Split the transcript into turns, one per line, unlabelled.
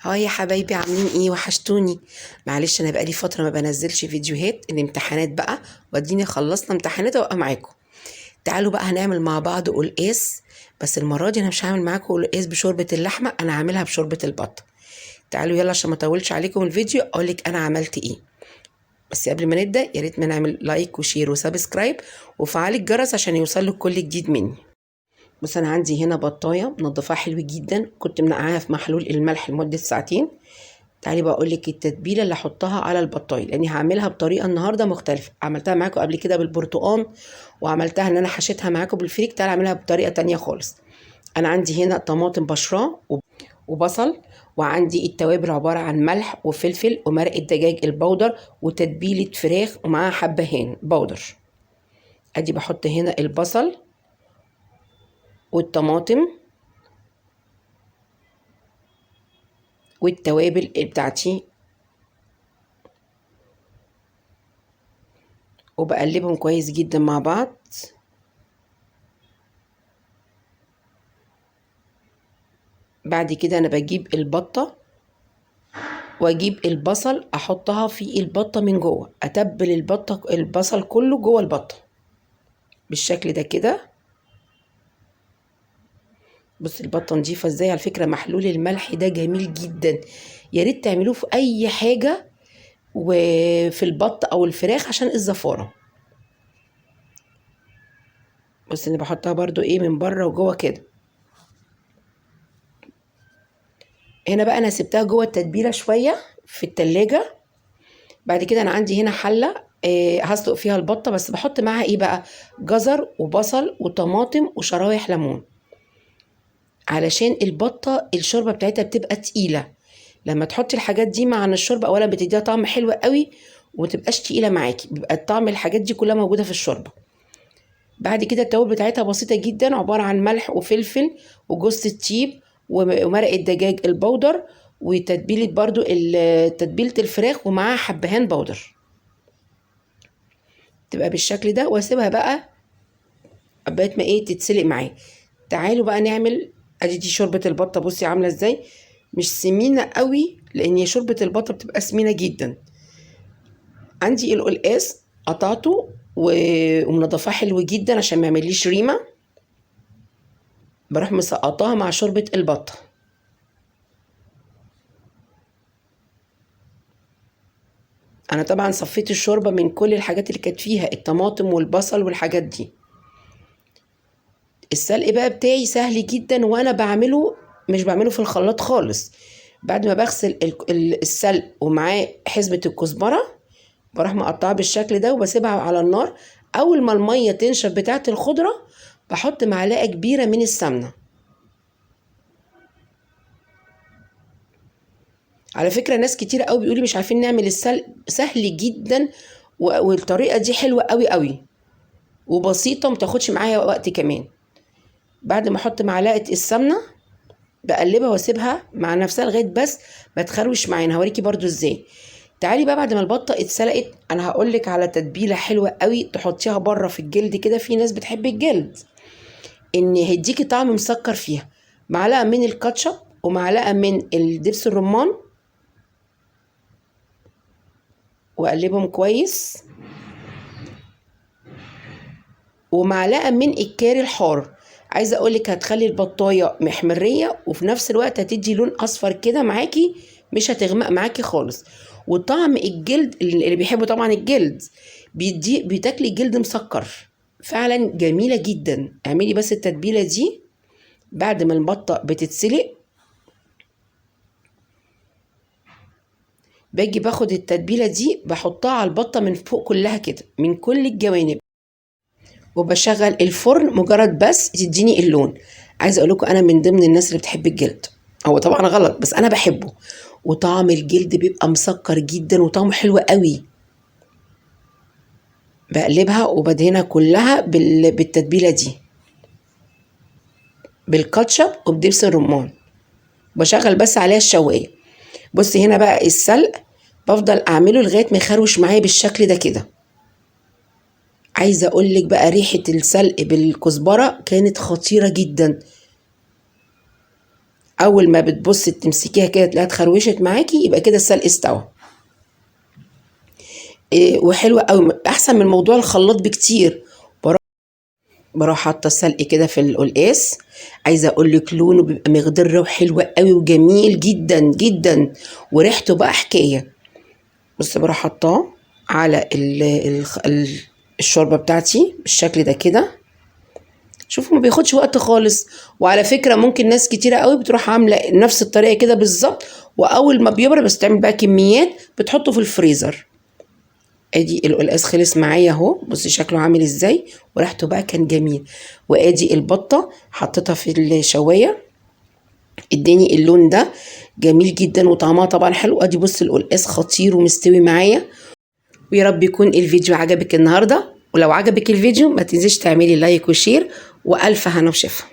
هاي يا حبايبي، عاملين ايه؟ وحشتوني. معلش انا بقالي فتره ما بنزلش فيديوهات، الامتحانات بقى، واديني خلصنا امتحانات وابقى معاكم. تعالوا بقى هنعمل مع بعض قلقاس. بس المره دي انا مش هعمل معاكم قلقاس بشوربه اللحمه، انا هعملها بشوربه البط. تعالوا يلا عشان ما اطولش عليكم الفيديو اقولك انا عملت ايه. بس قبل ما نبدا يا ريت ما نعمل لايك وشير وسبسكرايب وفعل الجرس عشان يوصلك كل جديد مني. بص انا عندي هنا بطايه منضفاها حلو جدا، كنت منقعاها في محلول الملح لمده ساعتين. تعالي بقى اقول لك التتبيله اللي احطها على البطايه، لاني هعملها بطريقه النهارده مختلفه. عملتها معاكم قبل كده بالبرتقال، وعملتها ان انا حشيتها معاكم بالفريك. تعالي اعملها بطريقه تانية خالص. انا عندي هنا طماطم بشراه وبصل، وعندي التوابل عباره عن ملح وفلفل ومرق الدجاج البودر وتتبيله فراخ ومعاها حبهان بودر. ادي بحط هنا البصل والطماطم والتوابل بتاعتي، وبقلبهم كويس جدا مع بعض. بعد كده انا بجيب البطة واجيب البصل احطها في البطة من جوه، اتبل البصل كله جوه البطة بالشكل ده كده. بص البطة نضيفة ازاي، على فكرة محلول الملح ده جميل جدا، يا ريت تعملوه في اي حاجة وفي البط او الفراخ عشان الزفارة. بص انا بحطها برضو ايه من بره وجوه كده. هنا بقى انا سبتها جوه التتبيلة شوية في التلاجة. بعد كده انا عندي هنا حله هسلق فيها البطه، بس بحط معاها ايه بقى؟ جزر وبصل وطماطم وشرايح ليمون، علشان البطه الشوربه بتاعتها بتبقى تقيله. لما تحطي الحاجات دي مع الشوربه اولا بتديها طعم حلو قوي، ومتبقاش تقيله معاكي، بيبقى طعم الحاجات دي كلها موجوده في الشوربه. بعد كده التوابل بتاعتها بسيطه جدا، عباره عن ملح وفلفل وجوز الطيب ومرق الدجاج البودر، وتتبيله برضو تتبيله الفراخ ومعاها حبهان بودر. تبقى بالشكل ده واسيبها بقى لغايه ما ايه تتسلق معايا. تعالوا بقى نعمل. ادي دي شوربه البطه، بصي عامله ازاي، مش سمينه قوي لان شوربه البطه بتبقى سمينه جدا. عندي القلقاس قطعته ومنضفاه حلو جدا عشان ما يعمليش ريمه. بروح مسقطاها مع شوربه البطه. انا طبعا صفيت الشوربه من كل الحاجات اللي كانت فيها، الطماطم والبصل والحاجات دي. السلق بقى بتاعي سهل جدا، وانا بعمله مش بعمله في الخلاط خالص. بعد ما بغسل السلق ومعاه حزمة الكزبرة، بروح مقطعها بالشكل ده وبسيبها على النار. اول ما المية تنشف بتاعة الخضرة بحط معلقة كبيرة من السمنة. على فكرة ناس كتير قوي بيقولي مش عارفين نعمل السلق، سهل جدا والطريقة دي حلوة قوي قوي وبسيطة ومتاخدش معايا وقت كمان. بعد ما احط معلقة السمنة بقلبها واسيبها مع نفسها لغايه بس ما تخروش معانا. هوريكي برضو ازاي. تعالي بقى بعد ما البطه اتسلقت، انا هقولك على تتبيله حلوه قوي تحطيها بره في الجلد كده، في ناس بتحب الجلد، ان هيديكي طعم مسكر فيها. معلقه من الكاتشب ومعلقه من الدبس الرمان، واقلبهم كويس، ومعلقه من الكاري الحار. عايزه اقولك هتخلي البطايه محمريه وفي نفس الوقت هتدي لون اصفر كده معاكي، مش هتغمق معاكي خالص. وطعم الجلد اللي بيحبوا طبعا الجلد بتاكلي الجلد مسكر، فعلا جميله جدا. اعملي بس التتبيله دي بعد ما البطه بتتسلق. باجي باخد التتبيله دي بحطها على البطه من فوق كلها كده من كل الجوانب، وبشغل الفرن مجرد بس تديني اللون. عايزه اقول لكم انا من ضمن الناس اللي بتحب الجلد، هو طبعا غلط بس انا بحبه، وطعم الجلد بيبقى مسكر جدا وطعمه حلو قوي. بقلبها وبدهنها كلها بالتتبيله دي، بالكاتشب وبدبس الرمان. بشغل بس عليها الشوايه. بصي هنا بقى السلق بفضل اعمله لغايه ما يخروش معايا بالشكل ده كده. عايزه اقول لك بقى ريحه السلق بالكزبره كانت خطيره جدا. اول ما بتبصي تمسكيها كده تلاقيها اتخروشت معاكي، يبقى كده السلق استوى. وحلوه قوي، احسن من موضوع الخلاط بكتير. بروح حاطه السلق كده في القلقاس. عايزه اقول لك لونه بيبقى مخضر وحلو قوي وجميل جدا جدا، وريحته بقى حكايه. بص بروح حاطاه على الشوربه بتاعتي بالشكل ده كده. شوفوا ما بياخدش وقت خالص. وعلى فكره ممكن ناس كتيره قوي بتروح عامله نفس الطريقه كده بالظبط، واول ما بيبرد بس تعمل بقى كميات بتحطه في الفريزر. ادي القلقاس خلص معايا اهو، بصي شكله عامل ازاي وريحته بقى كان جميل. وادي البطه حطيتها في الشوايه، اداني اللون ده جميل جدا وطعمها طبعا حلو. ادي بص القلقاس خطير ومستوي معايا. ويا رب يكون الفيديو عجبك النهارده، ولو عجبك الفيديو ما تنسيش تعملي لايك وشير، والف هنا وشفا.